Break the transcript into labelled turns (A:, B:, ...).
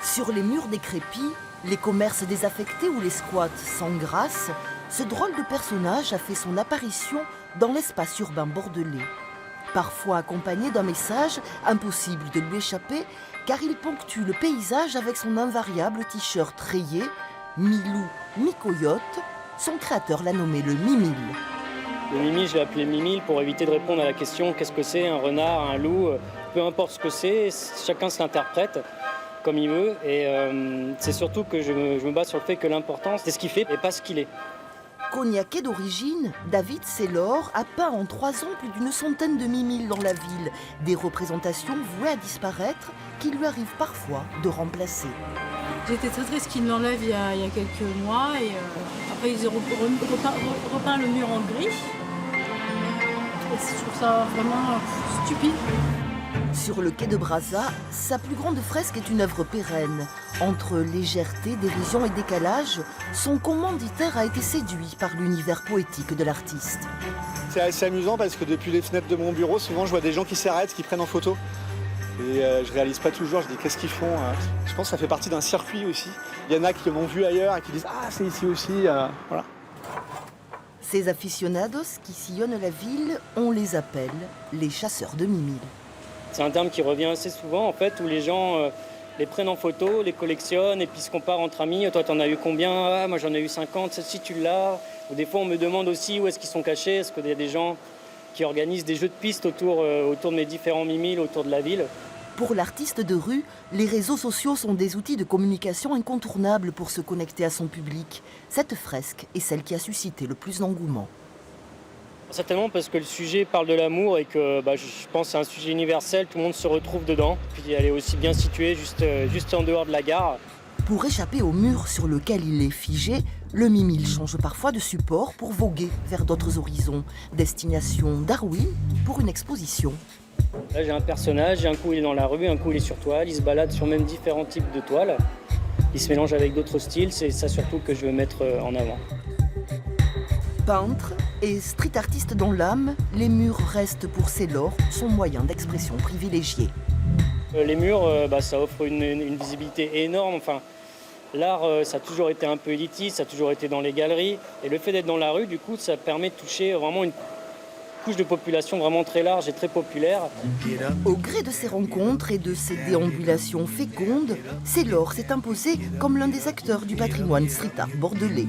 A: Sur les murs décrépits, les commerces désaffectés ou les squats sans grâce, ce drôle de personnage a fait son apparition dans l'espace urbain bordelais. Parfois accompagné d'un message impossible de lui échapper, car il ponctue le paysage avec son invariable t-shirt rayé, mi-loup, mi-coyote. Son créateur l'a nommé le Mimile.
B: Le Mimile, je l'ai appelé Mimile pour éviter de répondre à la question qu'est-ce que c'est un renard, un loup, peu importe ce que c'est, chacun se l'interprète comme il veut. Et c'est surtout que je me base sur le fait que l'important, c'est ce qu'il fait et pas ce qu'il est.
A: Cognacais d'origine, David Saylor a peint en 3 ans plus d'une centaine de mimiles dans la ville. Des représentations vouées à disparaître qui lui arrivent parfois de remplacer.
C: J'étais très triste qu'ils l'enlèvent il y a quelques mois et après ils ont repeint le mur en gris. Et je trouve ça vraiment stupide.
A: Sur le quai de Brazza, sa plus grande fresque est une œuvre pérenne. Entre légèreté, dérision et décalage, son commanditaire a été séduit par l'univers poétique de l'artiste.
D: C'est assez amusant parce que depuis les fenêtres de mon bureau, souvent je vois des gens qui s'arrêtent, qui prennent en photo. Et je réalise pas toujours, je dis qu'est-ce qu'ils font. Je pense que ça fait partie d'un circuit aussi. Il y en a qui l'ont vu ailleurs et qui disent ah c'est ici aussi. Voilà.
A: Ces aficionados qui sillonnent la ville, on les appelle les chasseurs de mimiles.
B: C'est un terme qui revient assez souvent en fait, où les gens les prennent en photo, les collectionnent et puis se comparent entre amis. Toi t'en as eu combien? Ah, moi j'en ai eu 50, celle-ci tu l'as. Ou des fois on me demande aussi où est-ce qu'ils sont cachés. Est-ce qu'il y a des gens qui organisent des jeux de piste autour de mes différents mimiles, autour de la ville?
A: Pour l'artiste de rue, les réseaux sociaux sont des outils de communication incontournables pour se connecter à son public. Cette fresque est celle qui a suscité le plus d'engouement.
B: Certainement parce que le sujet parle de l'amour et que je pense que c'est un sujet universel, tout le monde se retrouve dedans. Puis elle est aussi bien située juste en dehors de la gare.
A: Pour échapper au mur sur lequel il est figé, le mimile change parfois de support pour voguer vers d'autres horizons. Destination Darwin pour une exposition.
B: Là j'ai un personnage, un coup il est dans la rue, un coup il est sur toile, il se balade sur même différents types de toiles. Il se mélange avec d'autres styles, c'est ça surtout que je veux mettre en avant.
A: Peintre et street artiste dans l'âme, les murs restent pour Saylor son moyen d'expression privilégié.
B: Les murs, ça offre une visibilité énorme. Enfin, l'art, ça a toujours été un peu élitiste, ça a toujours été dans les galeries. Et le fait d'être dans la rue, du coup, ça permet de toucher vraiment une couche de population vraiment très large et très populaire.
A: Au gré de ses rencontres et de ses déambulations fécondes, Saylor s'est imposé comme l'un des acteurs du patrimoine street art bordelais.